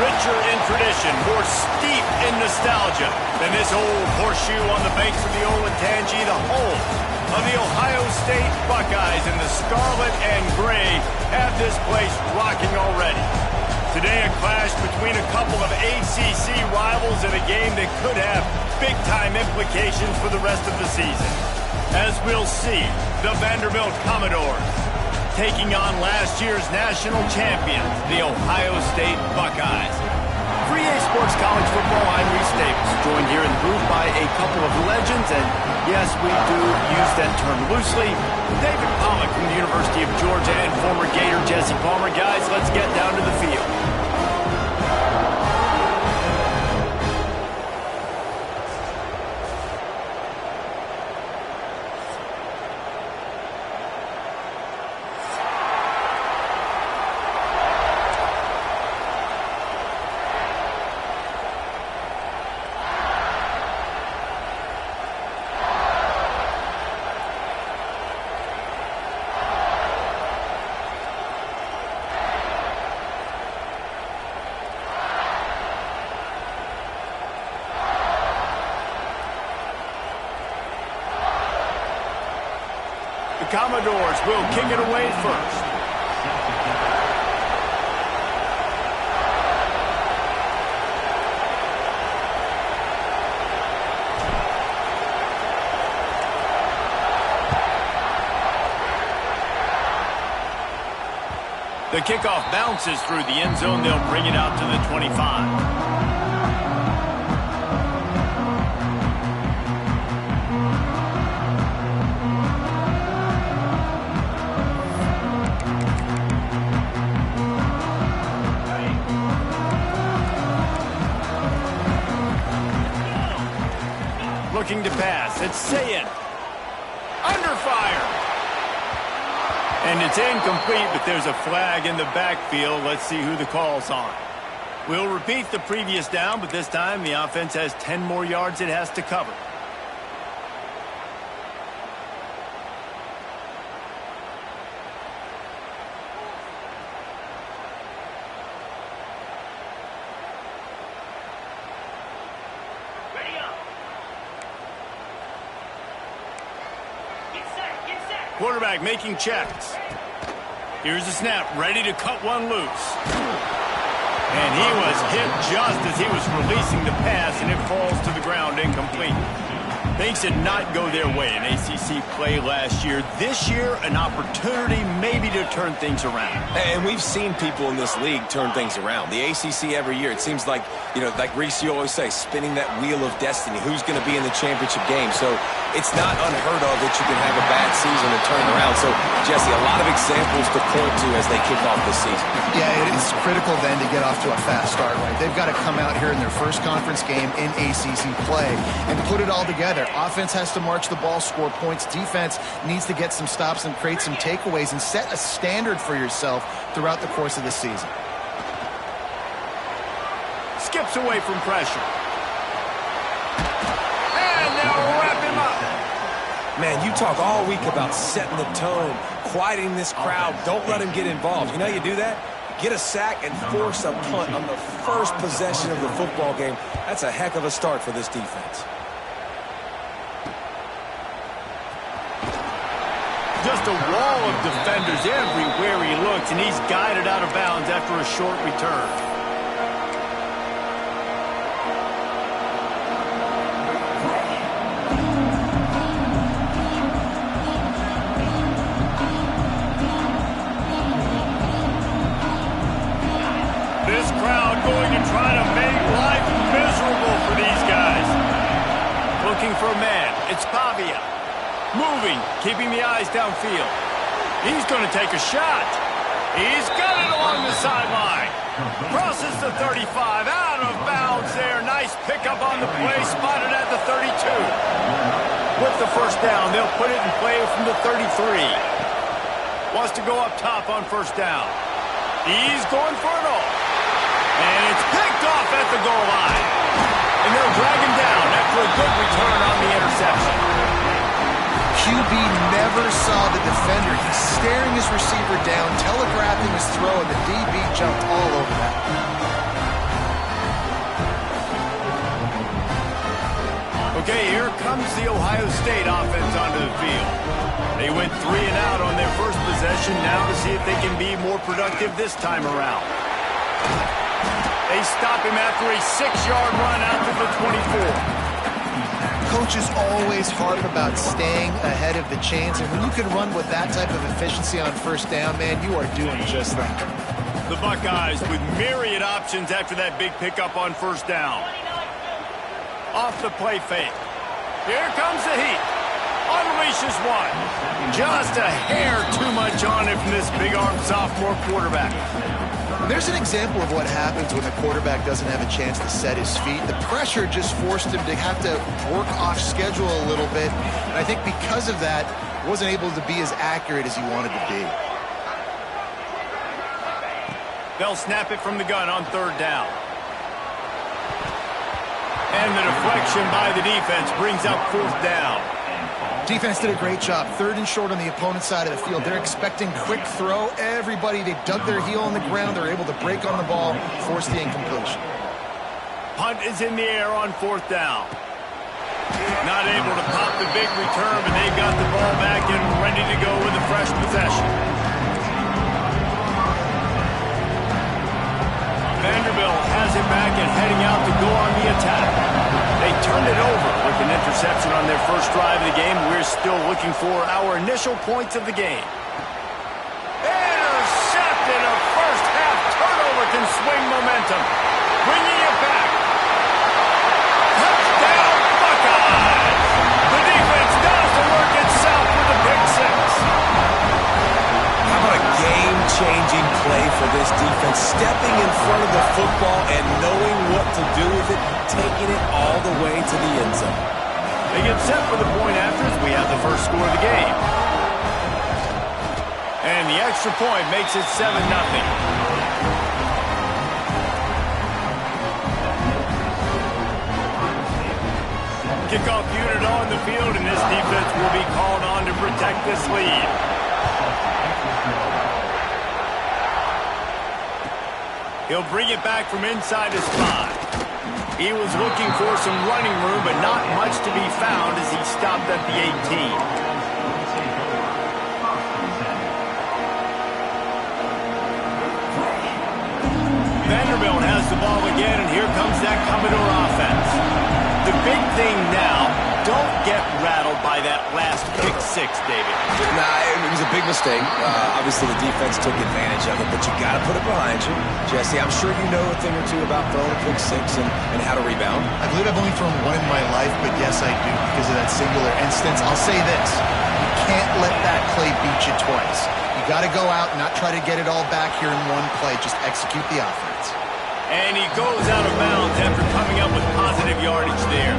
richer in tradition, more steep in nostalgia than this old horseshoe on the banks of the Olentangy, the home of the Ohio State Buckeyes, and the scarlet and gray have this place rocking already. Today, a clash between a couple of ACC rivals in a game that could have big-time implications for the rest of the season. As we'll see, the Vanderbilt Commodores taking on last year's national champions, the Ohio State Buckeyes. For EA Sports College Football, I'm Reese Davis, joined here in the booth by a couple of legends, and yes, we do use that term loosely. David Pollock from the University of Georgia and former Gator Jesse Palmer. Guys, let's get down to the field. The Commodores will kick it away first. The kickoff bounces through the end zone. They'll bring it out to the 25. Looking to pass. It's Sayin. Under fire. And it's incomplete, but there's a flag in the backfield. Let's see who the call's on. We'll repeat the previous down, but this time the offense has 10 more yards it has to cover. Quarterback making checks. Here's the snap, ready to cut one loose. And he was hit just as he was releasing the pass, and it falls to the ground incomplete. Things did not go their way in ACC play last year. This year, an opportunity maybe to turn things around. And we've seen people in this league turn things around. The ACC every year, it seems like, like Reese, you always say, spinning that wheel of destiny. Who's going to be in the championship game? So it's not unheard of that you can have a bad season and turn it around. So, Jesse, a lot of examples to point to as they kick off this season. Yeah, it is critical then to get off to a fast start, right? They've got to come out here in their first conference game in ACC play and put it all together. Offense has to march the ball, score points. Defense needs to get some stops and create some takeaways and set a standard for yourself throughout the course of the season. Skips away from pressure. And they'll wrap him up. Man, you talk all week about setting the tone, quieting this crowd. Don't let him get involved. You know how you do that? Get a sack and force a punt on the first possession of the football game. That's a heck of a start for this defense. Just a wall of defenders everywhere he looks, and he's guided out of bounds after a short return. This crowd going to try to make life miserable for these guys. Looking for a man. It's Pavia. Moving, keeping the eyes downfield. He's going to take a shot. He's got it along the sideline. Crosses the 35, out of bounds there. Nice pickup on the play, spotted at the 32. With the first down, they'll put it in play from the 33. Wants to go up top on first down. He's going for it all. And it's picked off at the goal line. And they'll drag him down after a good return on the interception. QB never saw the defender. He's staring his receiver down, telegraphing his throw, and the DB jumped all over that. comes the Ohio State offense onto the field. They went 3 and out on their first possession, now to see if they can be more productive this time around. They stop him after a 6-yard run out to the 24. Coach is always hard about staying ahead of the chains, and when you can run with that type of efficiency on first down, man, you are doing just that. The Buckeyes with myriad options after that big pickup on first down. Off the play fake. Here comes the heat. Unleashes one. Just a hair too much on it from this big-armed sophomore quarterback. There's an example of what happens when the quarterback doesn't have a chance to set his feet. The pressure just forced him to have to work off schedule a little bit. And I think because of that, wasn't able to be as accurate as he wanted to be. They'll snap it from the gun on third down. And the deflection by the defense brings up fourth down. Defense did a great job. 3rd and short on the opponent's side of the field. They're expecting quick throw. Everybody, they dug their heel on the ground. They're able to break on the ball, force the incompletion. Punt is in the air on fourth down. Not able to pop the big return, but they've got the ball back and ready to go with a fresh possession. Vanderbilt has it back and heading out to go on the attack. They turned it over with an interception on their first drive of the game. We're still looking for our initial points of the game. Intercepted. A first half turnover can swing momentum. Bringing it back. Touchdown Buckeyes. The defense does the work itself with a pick six. How about a game-changing play for this defense? Stepping in front of the football and knowing what to do with it, taking it all the way to the end zone. They get set for the point after as we have the first score of the game. And the extra point makes it 7-0. Kickoff unit on the field, and this defense will be called on to protect this lead. He'll bring it back from inside his 5. He was looking for some running room, but not much to be found as he stopped at the 18. Vanderbilt has the ball again, and here comes that Commodore offense. The big thing now, don't get rattled by that last pick six, David. Nah, it was a big mistake. Obviously, the defense took advantage of it, but you got to put it behind you. Jesse, I'm sure you know a thing or two about throwing a pick six and how to rebound. I believe I've only thrown one in my life, but yes, I do because of that singular instance. I'll say this. You can't let that play beat you twice. You got to go out and not try to get it all back here in one play. Just execute the offense. And he goes out of bounds after coming up with positive yardage there.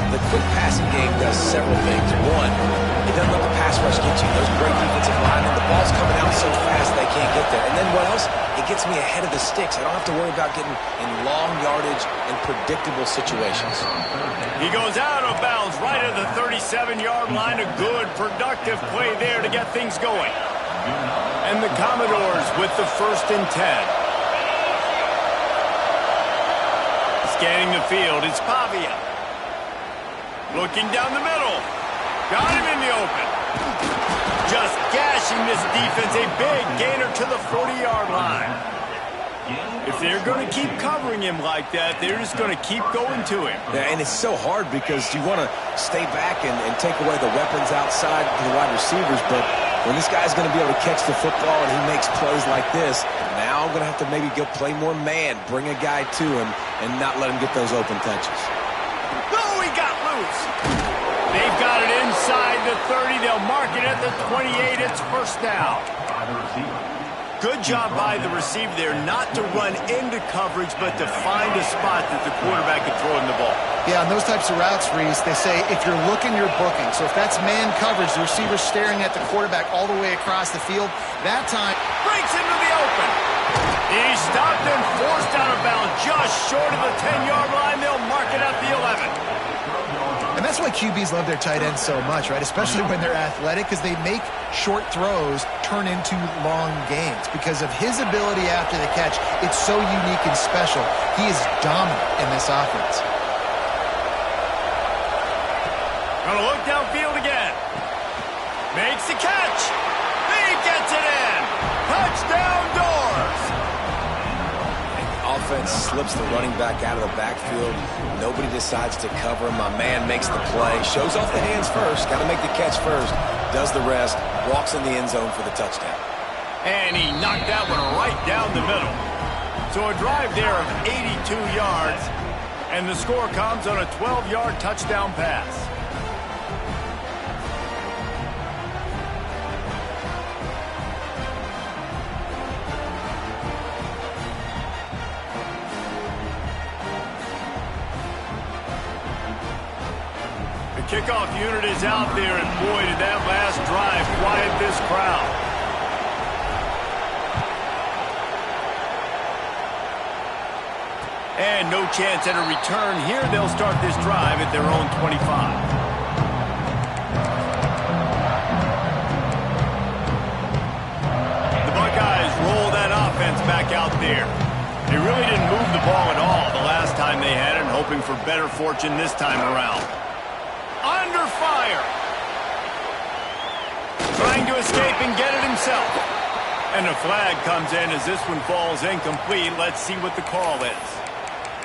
The quick passing game does several things. One, it doesn't let the pass rush get you. Those great defensive linemen, the ball's coming out so fast they can't get there. And then what else? It gets me ahead of the sticks. I don't have to worry about getting in long yardage and predictable situations. He goes out of bounds right at the 37-yard line. A good, productive play there to get things going. And the Commodores with the 1st and 10. Scanning the field, it's Pavia. Looking down the middle. Got him in the open. Just gashing this defense. A big gainer to the 40-yard line. If they're going to keep covering him like that, they're just going to keep going to him. Yeah, and it's so hard because you want to stay back and take away the weapons outside to the wide receivers, but when this guy's going to be able to catch the football and he makes plays like this, now I'm going to have to maybe go play more man, bring a guy to him, and not let him get those open touches. Oh, he got loose. They've got it inside the 30. They'll mark it at the 28. It's first down. Good job by the receiver there not to run into coverage, but to find a spot that the quarterback could throw in the ball. Yeah, on those types of routes, Reese, they say if you're looking, you're booking. So if that's man coverage, the receiver's staring at the quarterback all the way across the field, that time breaks into the open. He stopped and forced out of bounds just short of the 10-yard line. They'll mark it at the 11. And that's why QBs love their tight ends so much, right? Especially when they're athletic, because they make short throws turn into long gains. Because of his ability after the catch, it's so unique and special. He is dominant in this offense. Gonna look downfield again. Makes the catch. He gets it in. Touchdown Doors. Offense slips the running back out of the backfield. Nobody decides to cover him. My man makes the play. Shows off the hands first. Got to make the catch first. Does the rest. Walks in the end zone for the touchdown. And he knocked that one right down the middle. So a drive there of 82 yards. And the score comes on a 12-yard touchdown pass. Kickoff unit is out there, and boy, did that last drive quiet this crowd. And no chance at a return here. They'll start this drive at their own 25. The Buckeyes roll that offense back out there. They really didn't move the ball at all the last time they had it, hoping for better fortune this time around. Under fire. Trying to escape and get it himself. And a flag comes in as this one falls incomplete. Let's see what the call is.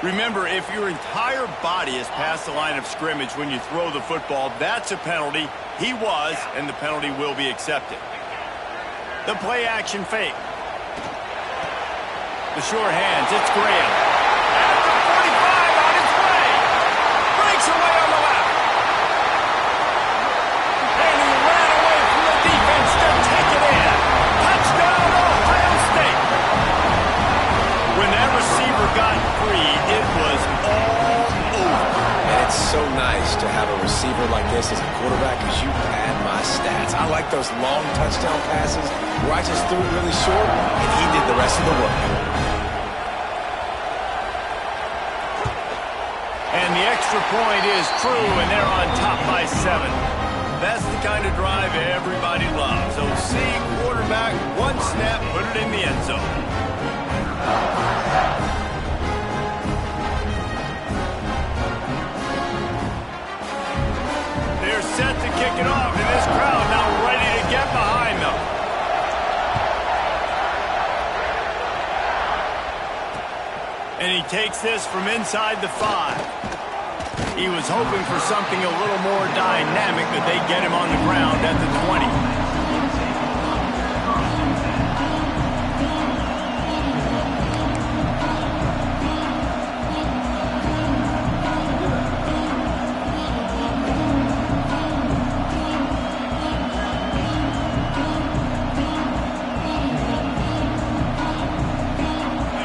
Remember, if your entire body is past the line of scrimmage when you throw the football, that's a penalty. He was, and the penalty will be accepted. The play action fake. The sure hands, it's Graham. At the 45 on its way. Breaks away on the left. And he ran away from the defense to take it in. Touchdown, Ohio State. When that receiver got free, it was all over. And it's so nice to have a receiver like this as a quarterback because you pad my stats. I like those long touchdown passes where I just threw it really short and he did the rest of the work. And the extra point is true, and they're on top by 7. That's the kind of drive everybody loves. OC, quarterback, one snap, put it in the end zone. They're set to kick it off, and this crowd now ready to get behind them. And he takes this from inside the 5. He was hoping for something a little more dynamic, but they get him on the ground at the 20.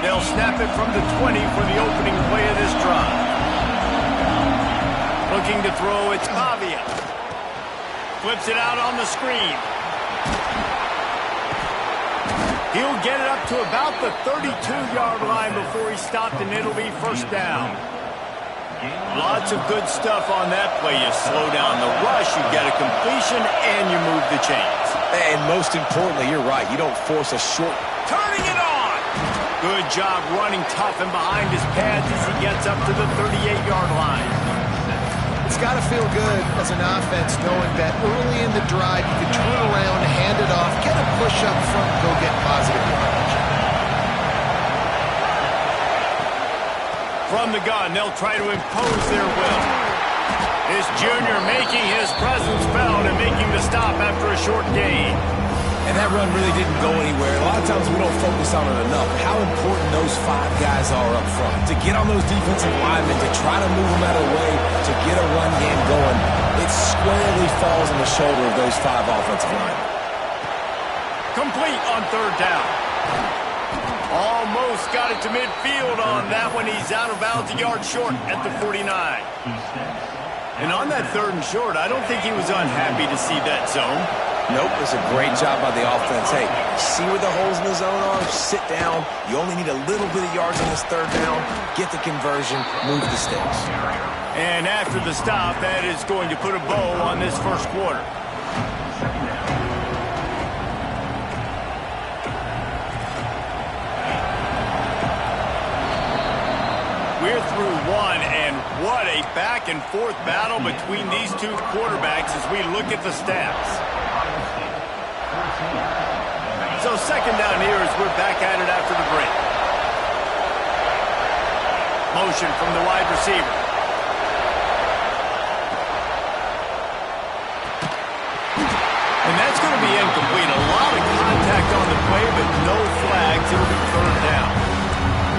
They'll snap it from the 20 for the opening play of this drive. Looking to throw, it's Pavia. Flips it out on the screen. He'll get it up to about the 32-yard line before he stopped, and it'll be first down. Lots of good stuff on that play. You slow down the rush, you get a completion, and you move the chains. And most importantly, you're right, you don't force a short. Turning it on! Good job running tough and behind his pads as he gets up to the 38-yard line. It's got to feel good as an offense knowing that early in the drive you can turn around, hand it off, get a push up front, and go get positive yardage. From the gun, they'll try to impose their will. This junior making his presence felt and making the stop after a short gain. And that run really didn't go anywhere. A lot of times we don't focus on it enough. How important those 5 guys are up front. To get on those defensive linemen, to try to move them out of the way, to get a run game going. It squarely falls on the shoulder of those 5 offensive linemen. Complete on third down. Almost got it to midfield on that one. He's out of bounds a yard short at the 49. And on that third and short, I don't think he was unhappy to see that zone. Nope, it's a great job by the offense. Hey, see where the holes in the zone are? Sit down. You only need a little bit of yards on this third down. Get the conversion. Move the sticks. And after the stop, that is going to put a bow on this first quarter. we're through one, and what a back-and-forth battle between these two quarterbacks as we look at the stats. So second down here as we're back at it after the break. Motion from the wide receiver. And that's going to be incomplete. A lot of contact on the play, but no flags. It'll be third down.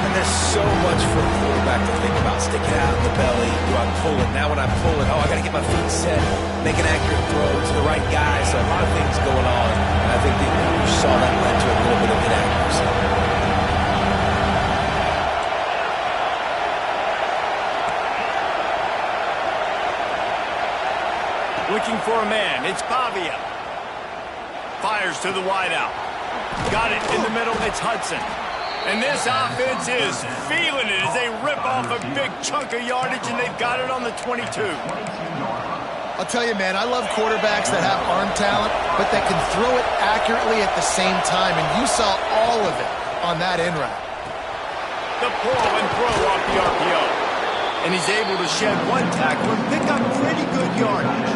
And there's so much for a quarterback to think about. Stick it out in the belly. Do I pull it? Now when I pull it, I got to get my feet set. Make an accurate throw to the right guy. So a lot of things going on. And I think that you saw that led to a little bit of inaccuracy. Looking for a man. It's Pavia. Fires to the wideout. Got it in the middle. It's Hudson. And this offense is feeling it as they rip off a big chunk of yardage, and they've got it on the 22. I'll tell you, man, I love quarterbacks that have arm talent, but that can throw it accurately at the same time, and you saw all of it on that in route. The pull and throw off the RPO. And he's able to shed one tackle and pick up pretty good yardage.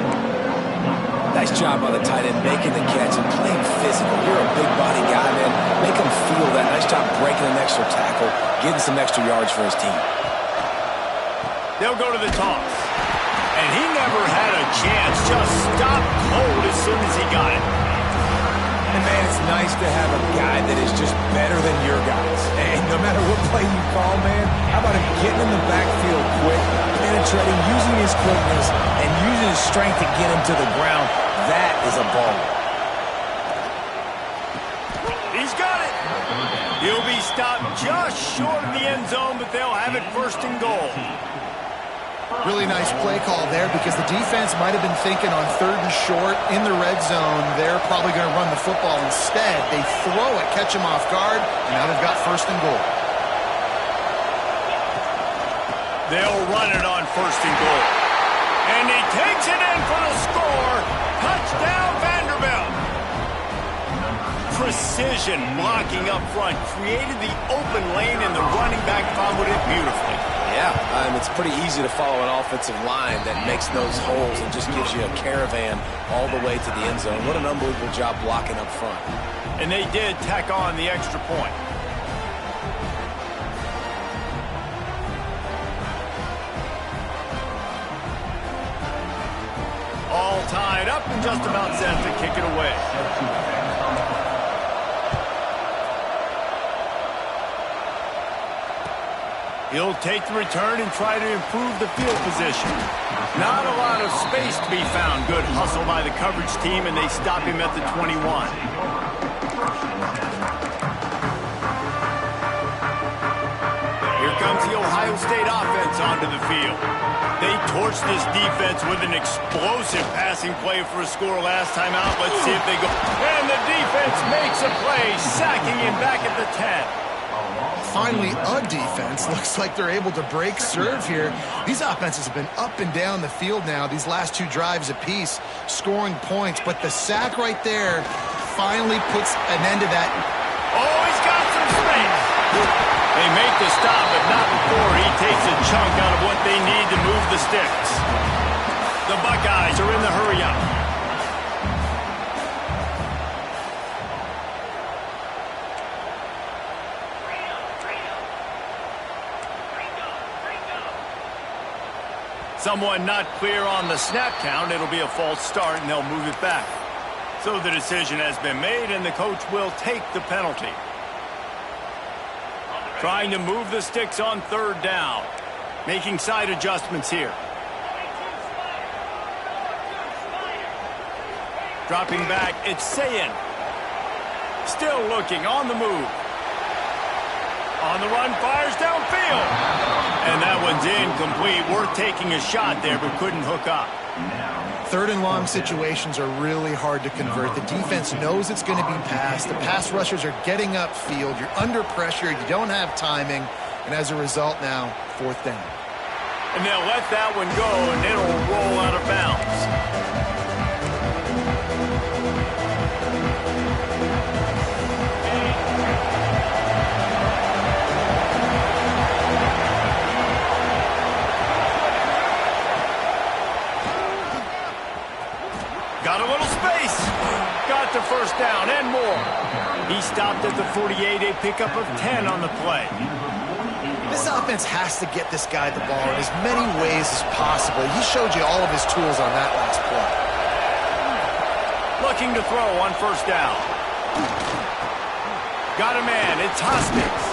Nice job by the tight end making the catch and playing physical. You're a big body guy, man. Make him feel that. Nice job breaking an extra tackle, getting some extra yards for his team. They'll go to the toss. And he never had a chance. Just stopped cold as soon as he got it. And, man, it's nice to have a guy that is just better than your guys. And no matter what play you call, man, how about him getting in the backfield quick, penetrating, using his quickness, and using his strength to get him to the ground. That is a ball. He's got it. He'll be stopped just short of the end zone, but they'll have it first and goal. Really nice play call there because the defense might have been thinking on third and short in the red zone. They're probably going to run the football instead. They throw it, catch him off guard, and now they've got first and goal. They'll run it on first and goal. And he takes it in for the score. Touchdown, Vanderbilt. Precision blocking up front created the open lane, and the running back followed it beautifully. Yeah, it's pretty easy to follow an offensive line that makes those holes and just gives you a caravan all the way to the end zone. What an unbelievable job blocking up front. And they did tack on the extra point. All tied up and just about set to kick it away. He'll take the return and try to improve the field position. Not a lot of space to be found. Good hustle by the coverage team, and they stop him at the 21. Here comes the Ohio State offense onto the field. They torched this defense with an explosive passing play for a score last time out. Let's see if they go. And the defense makes a play, sacking him back at the 10. Finally, a defense. Looks like they're able to break serve here. These offenses have been up and down the field now, these last two drives apiece, scoring points. But the sack right there finally puts an end to that. Oh, he's got some space. They make the stop, but not before he takes a chunk out of what they need to move the sticks. The Buckeyes are in the hurry-up. Someone not clear on the snap count. It'll be a false start, and they'll move it back. So the decision has been made, and the coach will take the penalty. Trying to move the sticks on third down. Making side adjustments here. Dropping back, it's Sayin. Still looking, on the move. On the run, fires downfield. And that one's incomplete. Worth taking a shot there, but couldn't hook up. Third and long situations are really hard to convert. The defense knows it's going to be passed. The pass rushers are getting upfield. You're under pressure. You don't have timing. And as a result now, fourth down. And they'll let that one go, and it'll roll out of bounds. to first down and more. He stopped at the 48, a pickup of 10 on the play. This offense has to get this guy the ball in as many ways as possible. He showed you all of his tools on that last play. Looking to throw on first down. Got a man. It's Hoskins.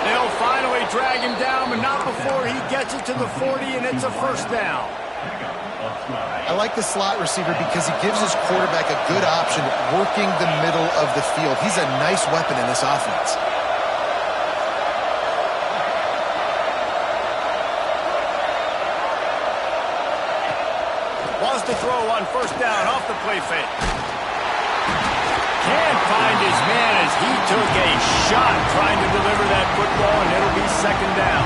They'll finally drag him down, but not before he gets it to the 40, and it's a first down. I like the slot receiver because he gives his quarterback a good option working the middle of the field. He's a nice weapon in this offense. Wants to throw on first down off the play fake. Can't find his man as he took a shot trying to deliver that football, and it'll be second down.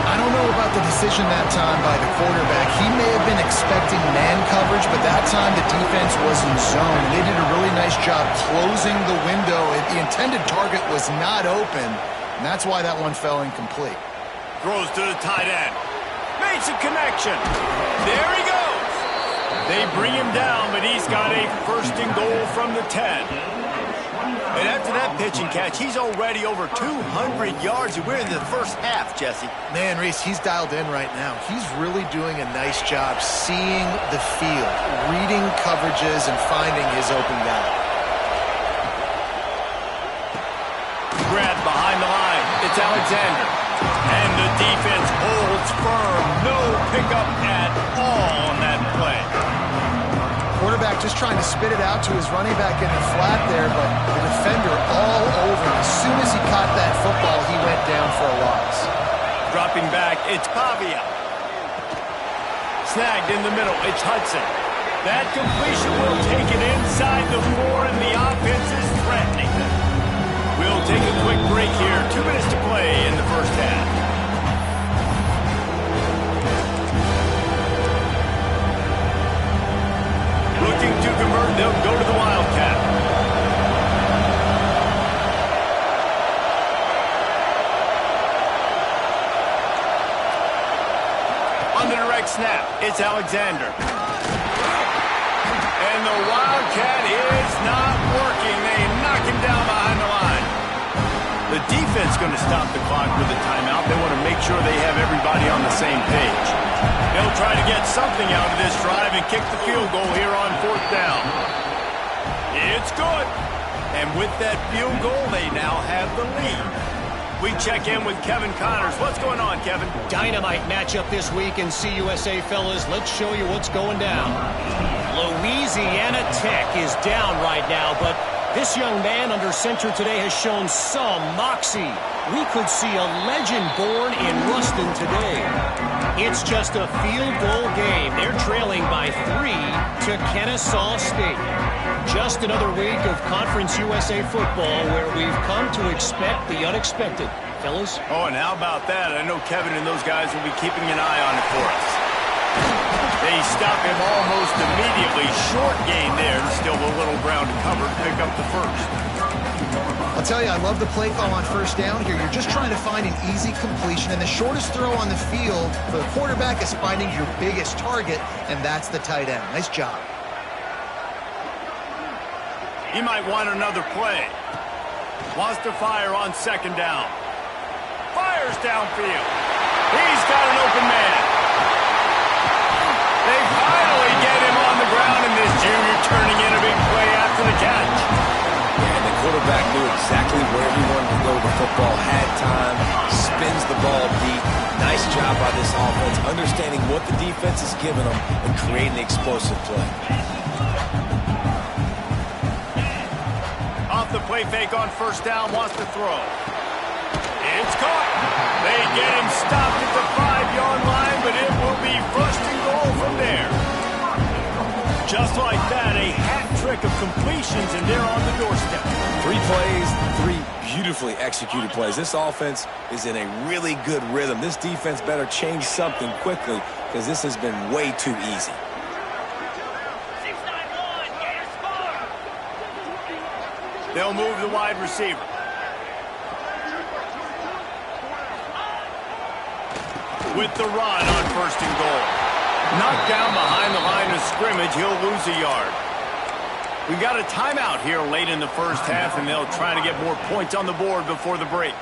I don't know about the decision that time by the quarterback. He may have been expecting man coverage, but that time the defense was in zone. They did a really nice job closing the window. The intended target was not open, and that's why that one fell incomplete. Throws to the tight end. Makes a connection. There he goes. They bring him down, but he's got a first and goal from the 10. And after that pitch and catch, he's already over 200 yards, and we're in the first half, Jesse. Man, Reese, he's dialed in right now. He's really doing a nice job seeing the field, reading coverages, and finding his open guy. Grabbed behind the line. It's Alexander. And the defense holds firm. No pickup at all on that play. Quarterback just trying to spit it out to his running back in the flat there, but the defender all over him. As soon as he caught that football, he went down for a loss. Dropping back, it's Pavia. Snagged in the middle, it's Hudson. That completion will take it inside the 4, and the offense is threatening. We'll take a quick break here. 2 minutes to play in the first half. Looking to convert, they'll go to the Wildcat. On the direct snap, it's Alexander. And the Wildcat is not working. They knock him down behind the line. The defense going to stop the clock with a timeout. They want to make sure they have everybody on the same page. They'll try to get something out of this drive and kick the field goal here on fourth down. It's good. And with that field goal, they now have the lead. We check in with Kevin Connors. What's going on, Kevin? Dynamite matchup this week in CUSA, fellas. Let's show you what's going down. Louisiana Tech is down right now, but this young man under center today has shown some moxie. We could see a legend born in Ruston today. It's just a field goal game. They're trailing by 3 to Kennesaw State. Just another week of Conference USA football where we've come to expect the unexpected. Fellas? Oh, and how about that? I know Kevin and those guys will be keeping an eye on it for us. They stop him almost immediately. Short gain there, and still a little ground to cover to pick up the first. I'll tell you, I love the play call on first down here. You're just trying to find an easy completion, and the shortest throw on the field for the quarterback is finding your biggest target, and that's the tight end. Nice job. He might want another play. Wants to fire on second down. Fires downfield. He's got an open man. They finally get him on the ground, and this junior turning in a big play after the catch. Yeah, and the quarterback knew exactly where he wanted to go with the football, had time, spins the ball deep. Nice job by this offense, understanding what the defense is giving them and creating the explosive play. Off the play fake on first down, wants to throw. It's caught. They get him stopped at the 5-yard line, but it will be first and goal from there. Just like that, a hat trick of completions, and they're on the doorstep. 3 plays, 3 beautifully executed plays. This offense is in a really good rhythm. This defense better change something quickly because this has been way too easy. They'll move the wide receiver. With the run on first and goal. Knocked down behind the line of scrimmage, he'll lose a yard. We got a timeout here late in the first half, and they'll try to get more points on the board before the break.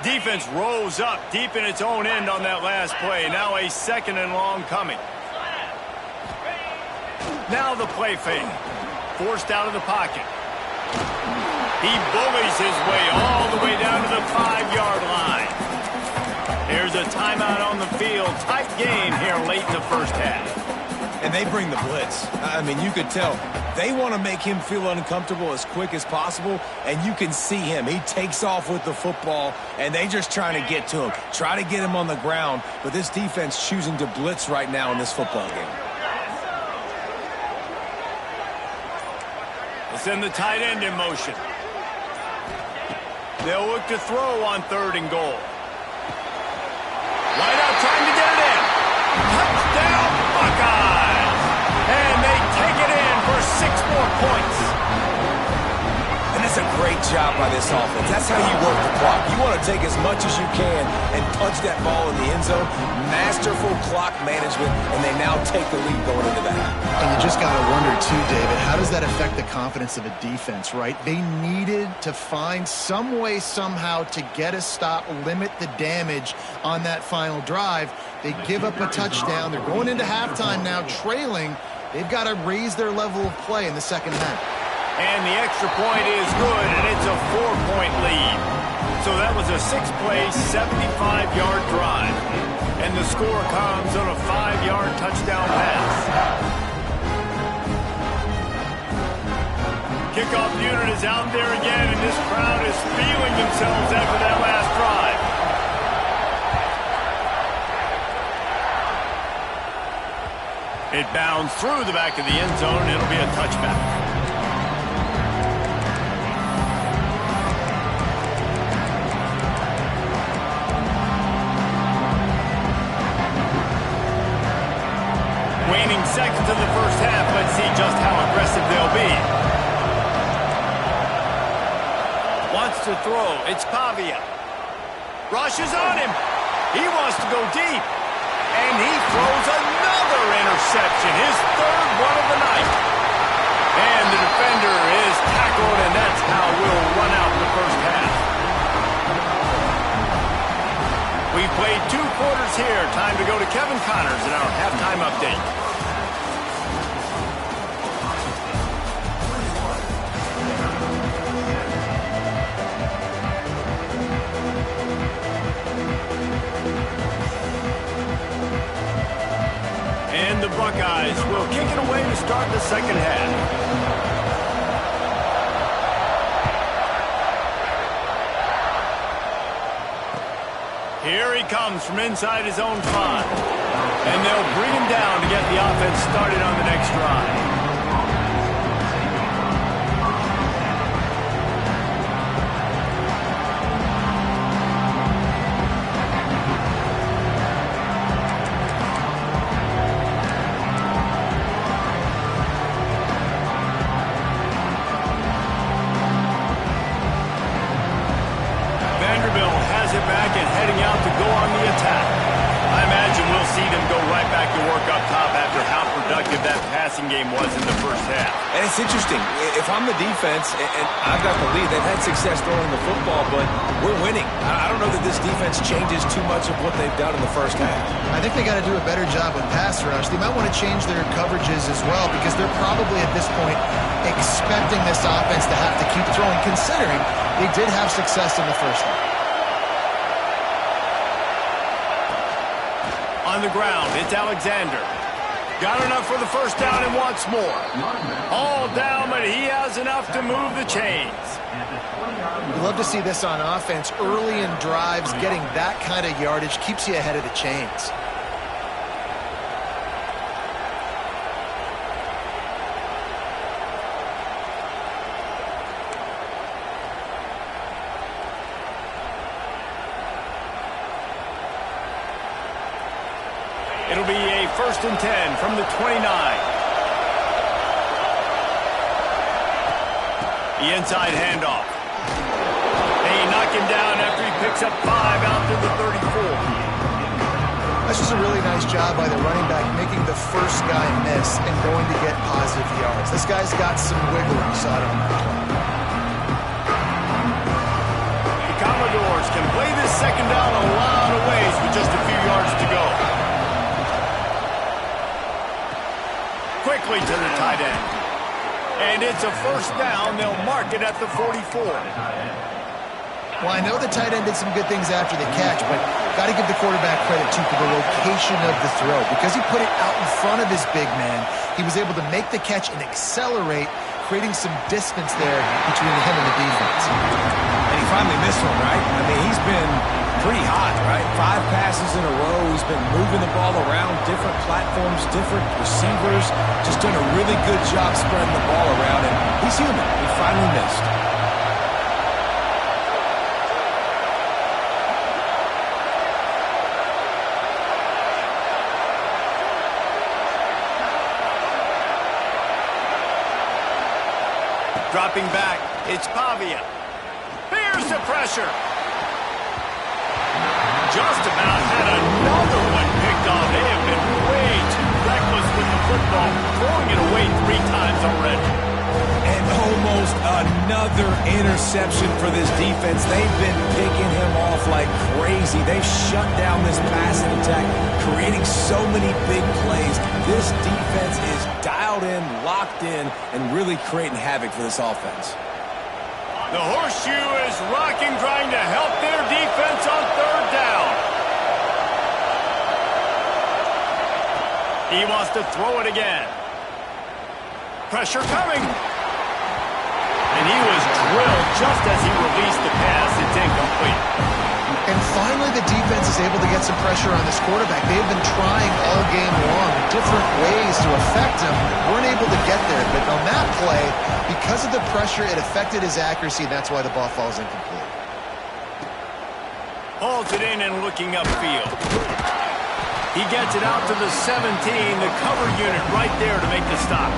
Defense rose up deep in its own end on that last play. Now a second and long coming. Now the play fake. Forced out of the pocket. He bullies his way all the way down to the 5-yard line. There's a timeout on the field. Tight game here late in the first half. And they bring the blitz. I mean, you could tell they want to make him feel uncomfortable as quick as possible, and you can see him. He takes off with the football, and they just trying to get to him, try to get him on the ground, but this defense choosing to blitz right now in this football game. We'll send the tight end in motion. They'll look to throw on 3rd and goal. Right out trying to get it in. Touchdown, Buckeyes! And they take it in for 6 more points. And that's a great job by this offense. That's how you work the clock. You want to take as much as you can and punch that ball in the end zone. Masterful clock management, and they now take the lead going into the half. And you just got to wonder, too, David, how does that affect the confidence of a defense, right? They needed to find some way, somehow, to get a stop, limit the damage on that final drive. They give up a touchdown. They're going into halftime now, trailing. They've got to raise their level of play in the second half. And the extra point is good, and it's a 4-point lead. So that was a 6-play, 75-yard drive. And the score comes on a 5-yard touchdown pass. Kickoff unit is out there again, and this crowd is feeling themselves after that last drive. It bounds through the back of the end zone, and it'll be a touchback. Waning seconds in the first half. Let's see just how aggressive they'll be. Wants to throw. It's Pavia. Rushes on him. He wants to go deep. And he throws another interception. His 3rd one of the night. And the defender is tackled, and that's how we'll run out the first half. We've played 2 quarters here. Time to go to Kevin Connors in our halftime update. And the Buckeyes will kick it away to start the second half. Here he comes from inside his own 5. And they'll bring him down to get the offense started on the next drive. Vanderbilt has it back and heading out to go on the attack. I imagine we'll see them go right back to work up top after how productive that passing game was in the first half. And it's interesting. If I'm the defense and I've got the lead, they've had success throwing the football, but we're winning. I don't know that this defense changes too much of what they've done in the first half. I think they got to do a better job with pass rush. They might want to change their coverages as well, because they're probably at this point expecting this offense to have to keep throwing, considering they did have success in the first half. On the ground, it's Alexander. Got enough for the first down and wants more. All down, but he has enough to move the chains. We love to see this on offense. Early in drives, getting that kind of yardage keeps you ahead of the chains. It'll be a 1st and 10 from the 29. The inside handoff. They knock him down after he picks up 5 out to the 34. That's just a really nice job by the running back, making the first guy miss and going to get positive yards. This guy's got some wiggle inside on that play. The Commodores can play this second down a lot of ways with just a few yards to go. Quickly to the tight end. And it's a first down. They'll mark it at the 44. Well, I know the tight end did some good things after the catch, but got to give the quarterback credit, too, for the location of the throw. Because he put it out in front of his big man, he was able to make the catch and accelerate, creating some distance there between him and the defense. And he finally missed one, right? I mean, he's been pretty hot, right? 5 passes in a row. He's been moving the ball around, different platforms, different receivers. Just doing a really good job spreading the ball around, and he's human. He finally missed. Dropping back, it's Pavia. Here's the pressure. Just about had another one picked off. They have been way too reckless with the football, throwing it away 3 times already. And almost another interception for this defense. They've been picking him off like crazy. They've shut down this passing attack, creating so many big plays. This defense is dialed in, locked in, and really creating havoc for this offense. The horseshoe is rocking, trying to help their defense on 3rd down. He wants to throw it again. Pressure coming. And he was drilled just as he released the pass. It's incomplete. And finally, the defense is able to get some pressure on this quarterback. They've been trying all game long different ways to affect him. Weren't able to get there. But on that play, because of the pressure, it affected his accuracy, and that's why the ball falls incomplete. Holds it in and looking upfield. He gets it out to the 17, the cover unit right there to make the stop.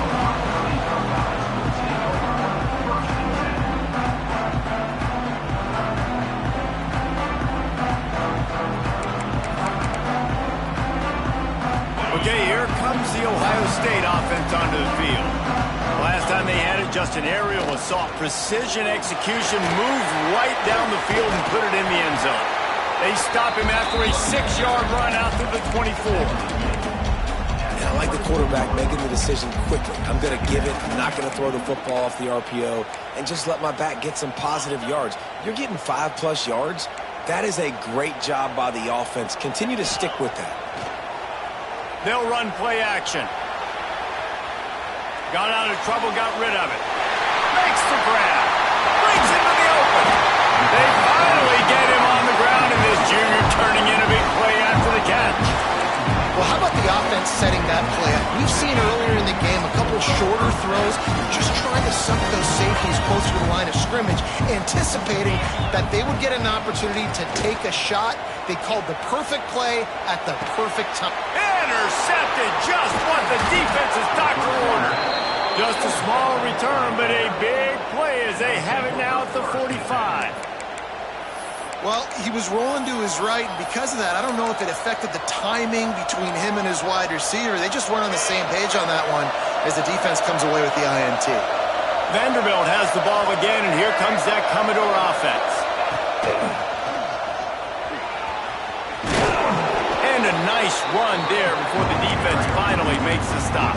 Okay, here comes the Ohio State offense onto the field. Last time they had it, just an aerial assault. Precision execution, moved right down the field and put it in the end zone. They stop him after a 6-yard run out to the 24. And I like the quarterback making the decision quickly. I'm going to give it. I'm not going to throw the football off the RPO and just let my back get some positive yards. You're getting 5+ yards. That is a great job by the offense. Continue to stick with that. They'll run play action. Got out of trouble, got rid of it. Makes the grab. Brings him to the open. They finally get him on the ground, and this junior turning in a big play after the catch. Well, how about the offense setting that play up? We've seen earlier in the game a couple shorter throws, just trying to suck those safeties closer to the line of scrimmage, anticipating that they would get an opportunity to take a shot. They called the perfect play at the perfect time. Intercepted, just what the defense's doctor ordered. Just a small return, but a big play as they have it now at the 45. Well, he was rolling to his right, and because of that, I don't know if it affected the timing between him and his wide receiver. They just weren't on the same page on that one as the defense comes away with the INT. Vanderbilt has the ball again, and here comes that Commodore offense. And a nice run there before the defense finally makes the stop.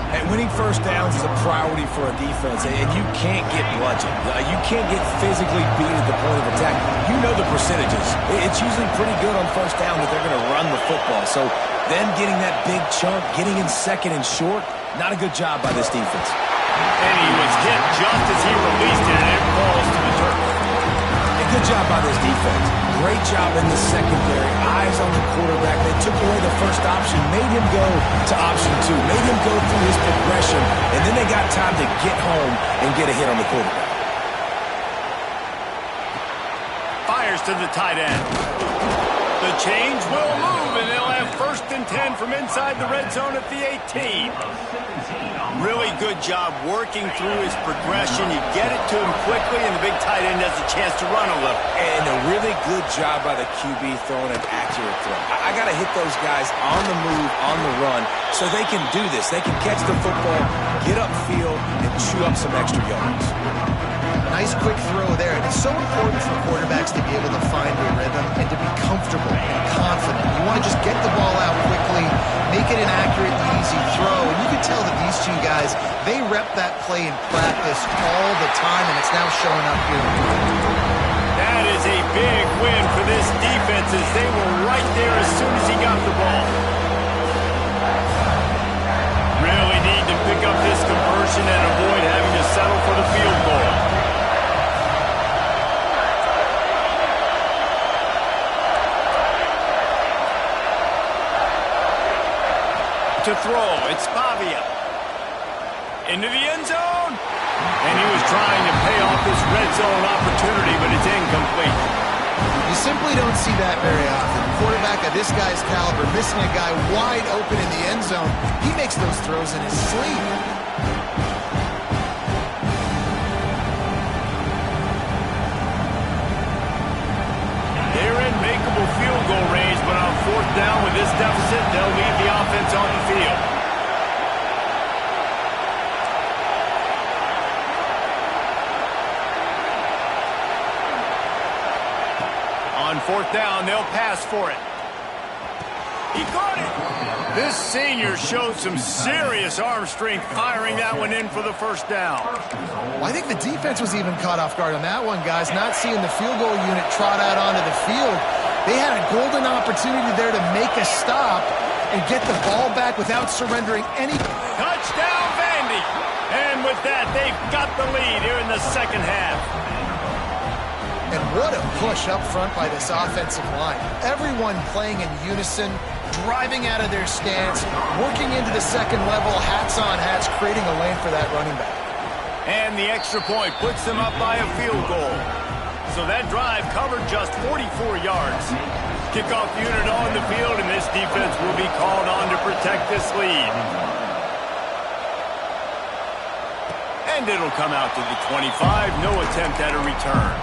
And winning first downs is a priority for a defense, and you can't get bludgeoned. You can't get physically beat at the point of attack. You know the percentages. It's usually pretty good on first down that they're going to run the football. So them getting that big chunk, getting in second and short, not a good job by this defense. And he was hit just as he released it, and it falls to the turf. And good job by this defense. Great job in the secondary. Eyes on the quarterback. They took away the first option, made him go to option 2, made him go through his progression, and then they got time to get home and get a hit on the quarterback. Fires to the tight end. The change will move, and they'll have 1st and 10 from inside the red zone at the 18. Really good job working through his progression. You get it to him quickly, and the big tight end has a chance to run a little. And a really good job by the QB throwing an accurate throw. I got to hit those guys on the move, on the run, so they can do this. They can catch the football, get upfield, and chew up some extra yards. Nice quick throw there. And it's so important for quarterbacks to be able to find their rhythm and to be comfortable and confident. You want to just get the ball out quickly, make it an accurate, easy throw. And you can tell that these two guys, they rep that play in practice all the time, and it's now showing up here. That is a big win for this defense as they were right there as soon as he got the ball. Really need to pick up this conversion and avoid having to settle for the field goal. To throw, it's Pavia. Into the end zone. And he was trying to pay off this red zone opportunity, but it's incomplete. You simply don't see that very often. A quarterback of this guy's caliber missing a guy wide open in the end zone. He makes those throws in his sleep. They're in makeable field goal range, but on 4th down with this deficit, they'll leave the offense on the field. On 4th down, they'll pass for it. He caught it. This senior showed some serious arm strength firing that one in for the 1st down. Well, I think the defense was even caught off guard on that one, guys. Not seeing the field goal unit trot out onto the field. They had a golden opportunity there to make a stop and get the ball back without surrendering any. Touchdown, Vandy. And with that, they've got the lead here in the 2nd half. And what a push up front by this offensive line. Everyone playing in unison, driving out of their stance, working into the 2nd level, hats on hats, creating a lane for that running back. And the extra point puts them up by a field goal. So that drive covered just 44 yards. Kickoff unit on the field, and this defense will be called on to protect this lead. And it'll come out to the 25. No attempt at a return.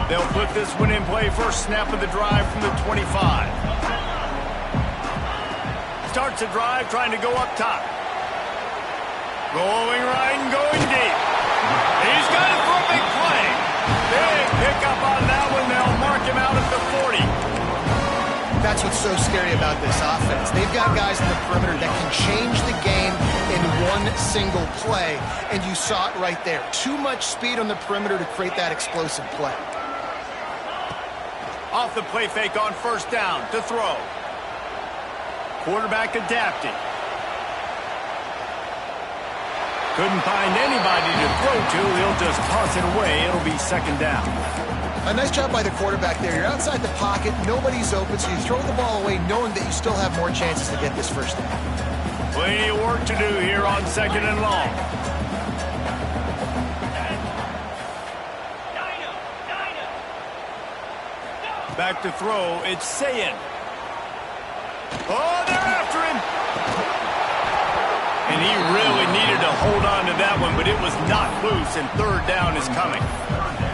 They'll put this one in play. First snap of the drive from the 25. Starts a drive trying to go up top. Going right and going deep. He's got it for a big play. Big pickup on that one. They'll mark him out at the 40. That's what's so scary about this offense. They've got guys in the perimeter that can change the game in one single play, and you saw it right there. Too much speed on the perimeter to create that explosive play. Off the play fake on 1st down to throw. Quarterback adapting. Couldn't find anybody to throw to. He'll just toss it away. It'll be 2nd down. A nice job by the quarterback there. You're outside the pocket. Nobody's open, so you throw the ball away knowing that you still have more chances to get this 1st down. Plenty of work to do here on 2nd and long. Back to throw. It's Sayin. Oh, they're after him. And he really needed to hold on to that one, but it was not loose, and 3rd down is coming.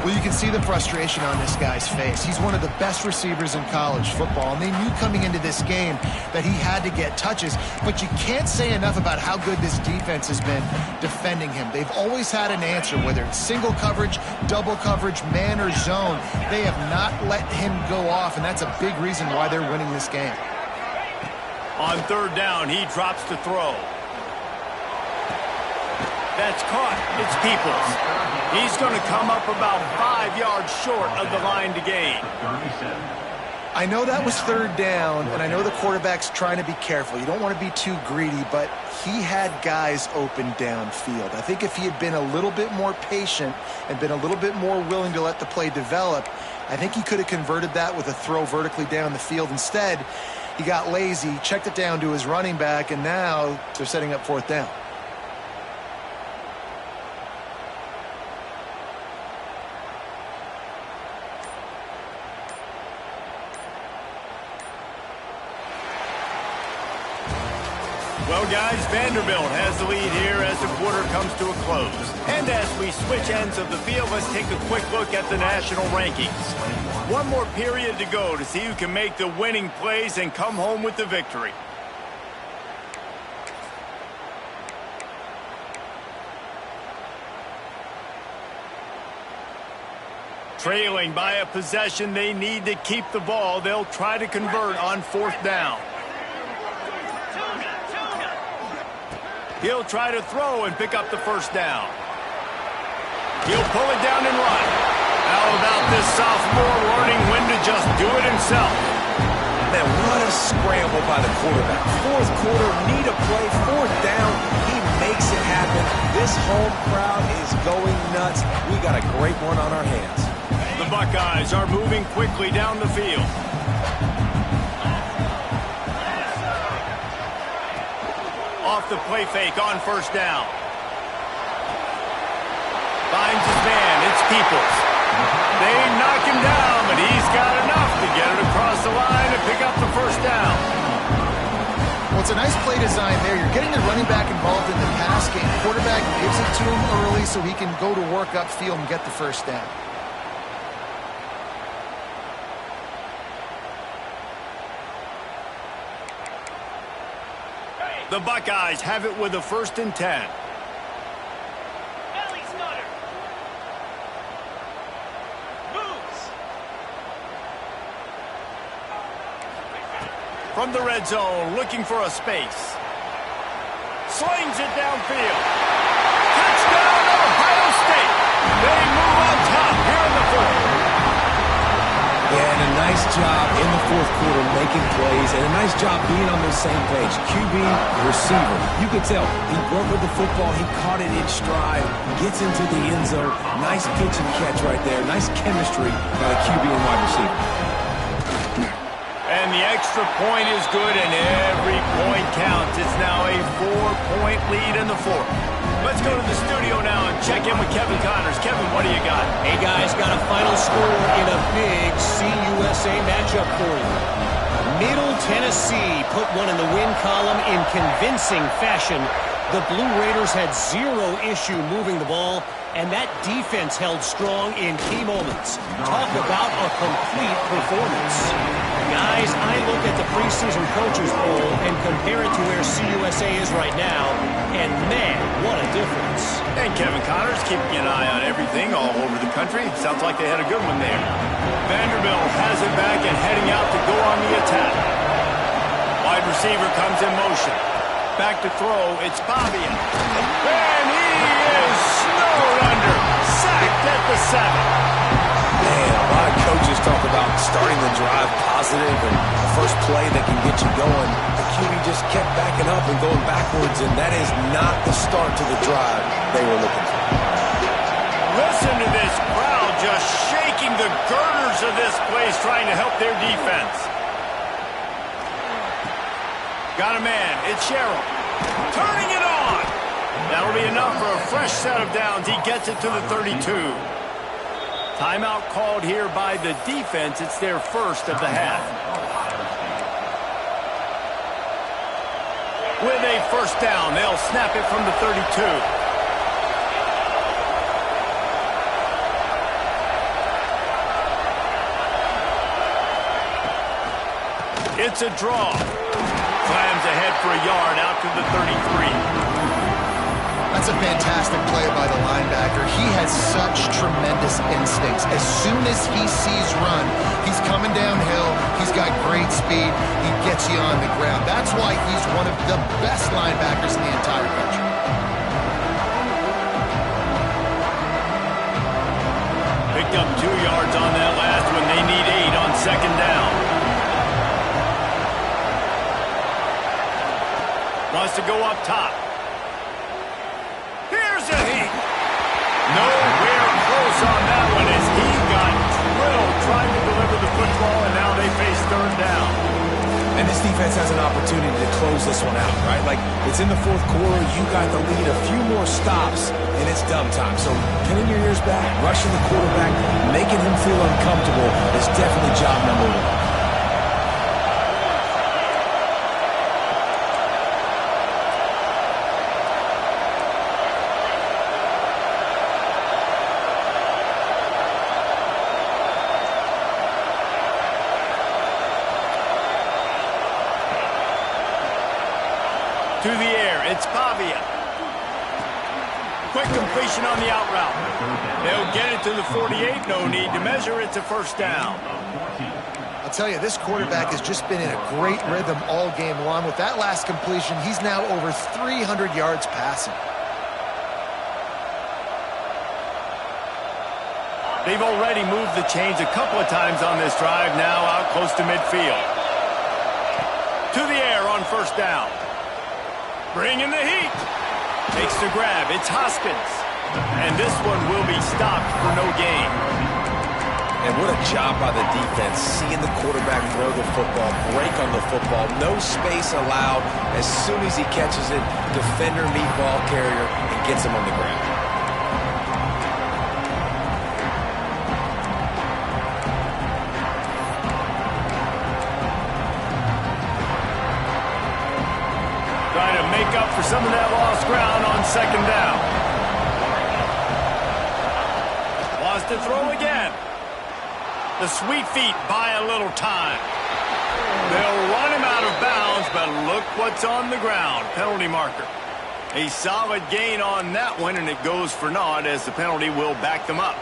Well, you can see the frustration on this guy's face. He's one of the best receivers in college football, and they knew coming into this game that he had to get touches, but you can't say enough about how good this defense has been defending him. They've always had an answer, whether it's single coverage, double coverage, man or zone. They have not let him go off, and that's a big reason why they're winning this game. On 3rd down, he drops to throw. That's caught. It's Peoples. He's going to come up about 5 yards short of the line to gain. I know that was 3rd down, and I know the quarterback's trying to be careful. You don't want to be too greedy, but he had guys open downfield. I think if he had been a little bit more patient and been a little bit more willing to let the play develop, I think he could have converted that with a throw vertically down the field. Instead, he got lazy, checked it down to his running back, and now they're setting up 4th down. Well, guys, Vanderbilt has the lead here as the quarter comes to a close. And as we switch ends of the field, let's take a quick look at the national rankings. One more period to go to see who can make the winning plays and come home with the victory. Trailing by a possession, they need to keep the ball. They'll try to convert on 4th down. He'll try to throw and pick up the 1st down. He'll pull it down and run. How about this sophomore learning when to just do it himself? Man, what a scramble by the quarterback. 4th quarter, need a play, 4th down. He makes it happen. This home crowd is going nuts. We got a great one on our hands. The Buckeyes are moving quickly down the field. Off the play fake on 1st down. Finds his man. It's Peoples. They knock him down, but he's got enough to get it across the line and pick up the 1st down. Well, it's a nice play design there. You're getting the running back involved in the pass game. Quarterback gives it to him early so he can go to work upfield and get the 1st down. The Buckeyes have it with a 1st and 10. From the red zone, looking for a space. Slings it downfield. Touchdown, Ohio State. They move on top here in the 4th. Yeah, and a nice job in the 4th quarter making plays, and a nice job being on the same page. QB, receiver. You could tell he broke with the football. He caught it in stride. Gets into the end zone. Nice pitch and catch right there. Nice chemistry by the QB and wide receiver. And the extra point is good, and every point counts. It's now a 4-point lead in the 4th. Let's go to the studio now and check in with Kevin Connors. Kevin, what do you got? Hey, guys, got a final score in a big CUSA matchup for you. Middle Tennessee put one in the win column in convincing fashion. The Blue Raiders had 0 issue moving the ball, and that defense held strong in key moments. Talk about a complete performance. Guys, I look at the preseason coaches poll and compare it to where CUSA is right now, and man, what a difference. And Kevin Connors keeping an eye on everything all over the country. Sounds like they had a good one there. Vanderbilt has it back and heading out to go on the attack. Wide receiver comes in motion. Back to throw, it's Bobby. And he is snowed under. Sacked at the 7. Man, a lot of coaches talk about starting the drive positive and the first play that can get you going. The QB just kept backing up and going backwards, and that is not the start to the drive they were looking for. Listen to this crowd just shaking the girders of this place trying to help their defense. Got a man. It's Sherrill. Turning it on. That'll be enough for a fresh set of downs. He gets it to the 32. Timeout called here by the defense. It's their 1st of the half. With a 1st down, they'll snap it from the 32. It's a draw. Slams ahead for a yard out to the 33. That's a fantastic play by the linebacker. He has such tremendous instincts. As soon as he sees run, he's coming downhill. He's got great speed. He gets you on the ground. That's why he's one of the best linebackers in the entire country. Picked up 2 yards on that last one. They need 8 on 2nd down. Wants to go up top. Here's a heat. Nowhere close on that one as he got drilled trying to deliver the football, and now they face 3rd down. And this defense has an opportunity to close this one out, right? Like, it's in the 4th quarter, you got the lead, a few more stops, and it's dumb time. So pinning your ears back, rushing the quarterback, making him feel uncomfortable is definitely job number 1. To the air, it's Pavia. Quick completion on the out route. They'll get it to the 48. No need to measure. It's a first down. I'll tell you, this quarterback has just been in a great rhythm all game long. With that last completion, he's now over 300 yards passing. They've already moved the chains a couple of times on this drive, now out close to midfield. To the air on first down. Bringing the heat. Takes the grab. It's Hoskins. And this one will be stopped for no gain. And what a job by the defense, seeing the quarterback throw the football, break on the football, no space allowed. As soon as he catches it, defender meet ball carrier and gets him on the ground. Trying to make up for some of that lost ground on second down. Wants to throw again. The sweet feet buy a little time. They'll run him out of bounds, but look what's on the ground. Penalty marker. A solid gain on that one, and it goes for naught as the penalty will back them up.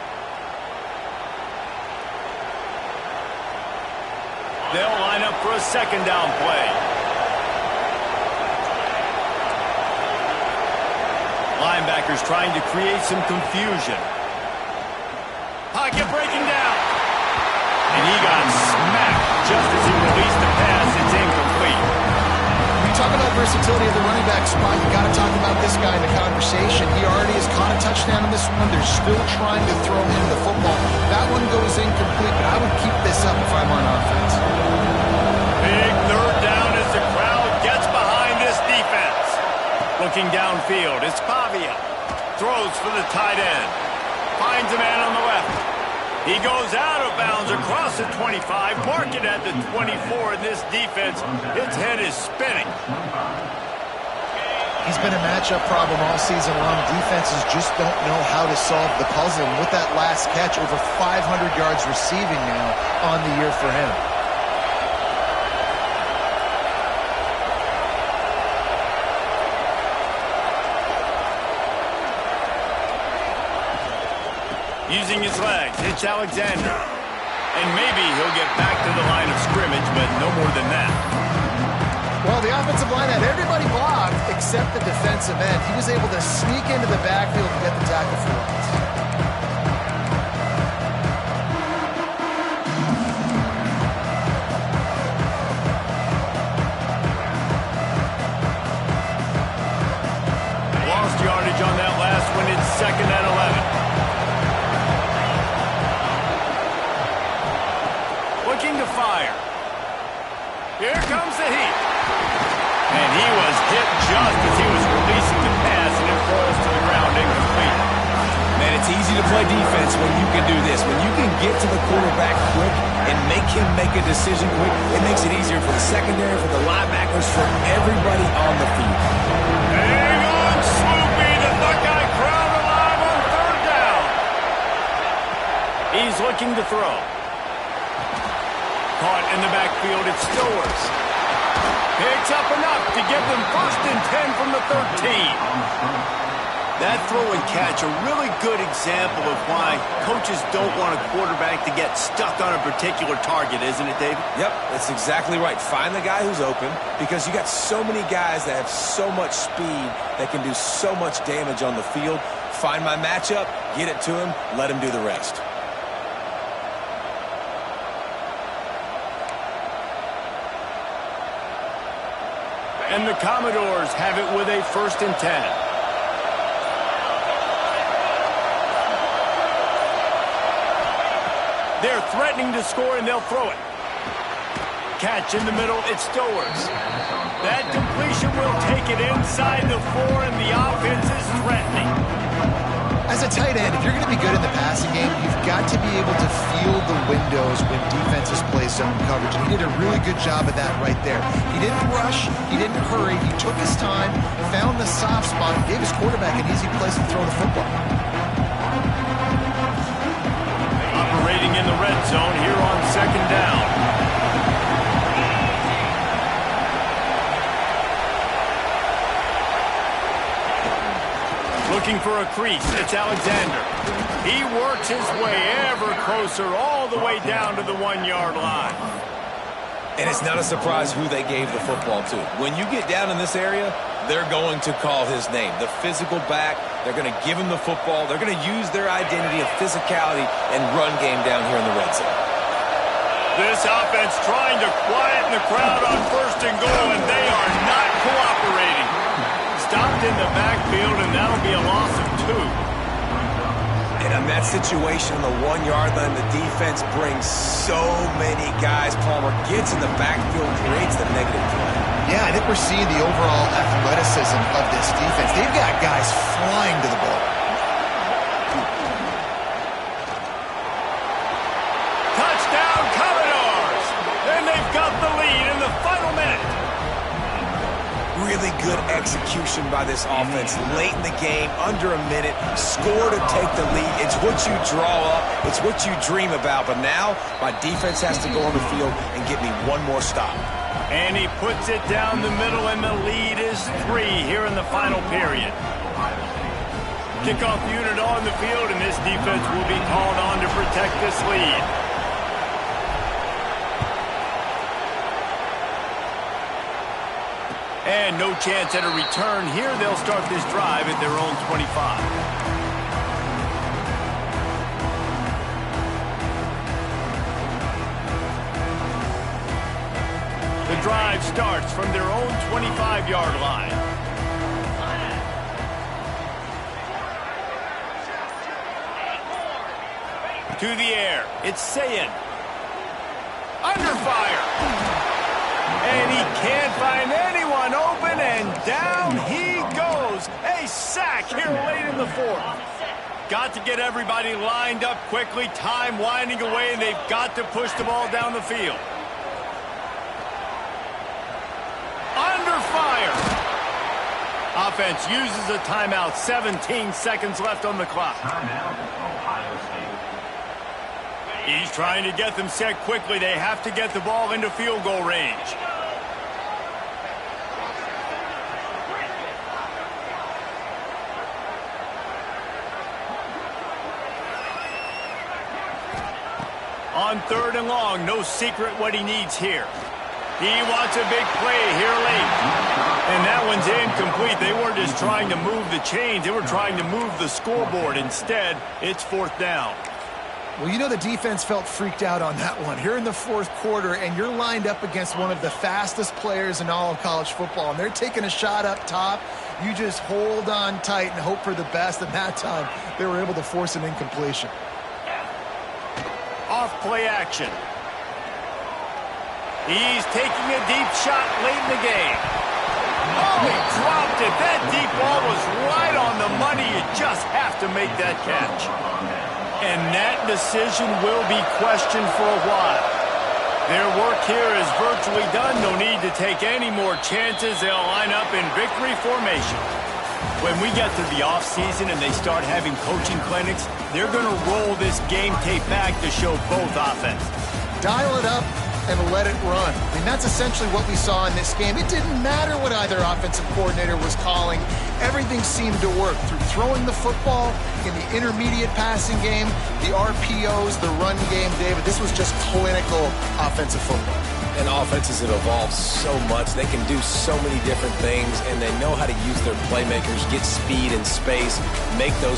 They'll line up for a second down play. Linebackers trying to create some confusion. Pocket breaking down. And he got smacked just as he released the pass. It's incomplete. When you talk about versatility of the running back spot, you got to talk about this guy in the conversation. He already has caught a touchdown in this one. They're still trying to throw him the football. That one goes incomplete, but I would keep this up if I'm on offense. Big third down as the crowd gets behind this defense. Looking downfield, it's Pavia. Throws for the tight end. Finds a man on the left. He goes out of bounds across the 25. Mark it at the 24 in this defense. Its head is spinning. He's been a matchup problem all season long. Defenses just don't know how to solve the puzzle. And with that last catch, over 500 yards receiving now on the year for him. Using his legs, it's Alexander. And maybe he'll get back to the line of scrimmage, but no more than that. Well, the offensive line had everybody blocked except the defensive end. He was able to sneak into the backfield and get the tackle for once. Lost yardage on that last one. It's second and 11. Looking to fire. Here comes the heat. And he was hit just as he was releasing the pass, and it falls to the ground incomplete. Man, it's easy to play defense when you can do this. When you can get to the quarterback quick and make him make a decision quick, it makes it easier for the secondary, for the linebackers, for everybody on the field. Hang on, Sloopy. The Buckeye crowd alive on third down. He's looking to throw. Caught in the backfield, it's Stowers. Picks up enough to give them 1st and 10 from the 13. That throw and catch, a really good example of why coaches don't want a quarterback to get stuck on a particular target, isn't it, David? Yep, that's exactly right. Find the guy who's open, because you got so many guys that have so much speed that can do so much damage on the field. Find my matchup, get it to him, let him do the rest. And the Commodores have it with a 1st and 10. They're threatening to score, and they'll throw it. Catch in the middle, it's Stowers. That completion will take it inside the 4, and the offense is threatening. As a tight end, if you're going to be good in the passing game, you've got to be able to feel the windows when defenses play zone coverage. And he did a really good job of that right there. He didn't rush. He didn't hurry. He took his time, found the soft spot, and gave his quarterback an easy place to throw the football. Operating in the red zone here on second down. Looking for a crease. It's Alexander. He works his way ever closer all the way down to the 1-yard line. And it's not a surprise who they gave the football to. When you get down in this area, they're going to call his name. The physical back, they're going to give him the football. They're going to use their identity of physicality and run game down here in the red zone. This offense trying to quieten the crowd on 1st and goal, and they are not cooperating. Stopped in the backfield, and that'll be a loss of 2. And in that situation on the 1-yard line, the defense brings so many guys. Palmer gets in the backfield, creates the negative play. Yeah, I think we're seeing the overall athleticism of this defense. They've got guys flying to the ball. Touchdown, Commodores! And they've got the lead in the final minute. Really good execution by this offense. Late in the game, under a minute, score to take the lead. It's what you draw up. It's what you dream about. But now, my defense has to go on the field and get me one more stop. And he puts it down the middle, and the lead is 3 here in the final period. Kickoff unit on the field, and this defense will be called on to protect this lead. And no chance at a return here. They'll start this drive at their own 25. The drive starts from their own 25-yard line. To the air. It's Sayin. Under fire. And he can't find anyone open, and down he goes. A sack here late in the 4th. Got to get everybody lined up quickly. Time winding away, and they've got to push the ball down the field. Under fire. Offense uses a timeout. 17 seconds left on the clock. He's trying to get them set quickly. They have to get the ball into field goal range. On 3rd and long, no secret what he needs here. He wants a big play here late. And that one's incomplete. They weren't just trying to move the chains. They were trying to move the scoreboard. Instead, it's 4th down. Well, you know the defense felt freaked out on that one. Here in the 4th quarter, and you're lined up against one of the fastest players in all of college football, and they're taking a shot up top. You just hold on tight and hope for the best, and that time they were able to force an incompletion. Off play action. He's taking a deep shot late in the game. Oh, he dropped it. That deep ball was right on the money. You just have to make that catch. And that decision will be questioned for a while. Their work here is virtually done. No need to take any more chances. They'll line up in victory formation. When we get to the offseason and they start having coaching clinics, they're going to roll this game tape back to show both offenses. Dial it up and let it run. I mean, that's essentially what we saw in this game. It didn't matter what either offensive coordinator was calling. Everything seemed to work through throwing the football in the intermediate passing game, the RPOs, the run game, David. This was just clinical offensive football. And offenses have evolved so much. They can do so many different things, and they know how to use their playmakers, get speed and space, make those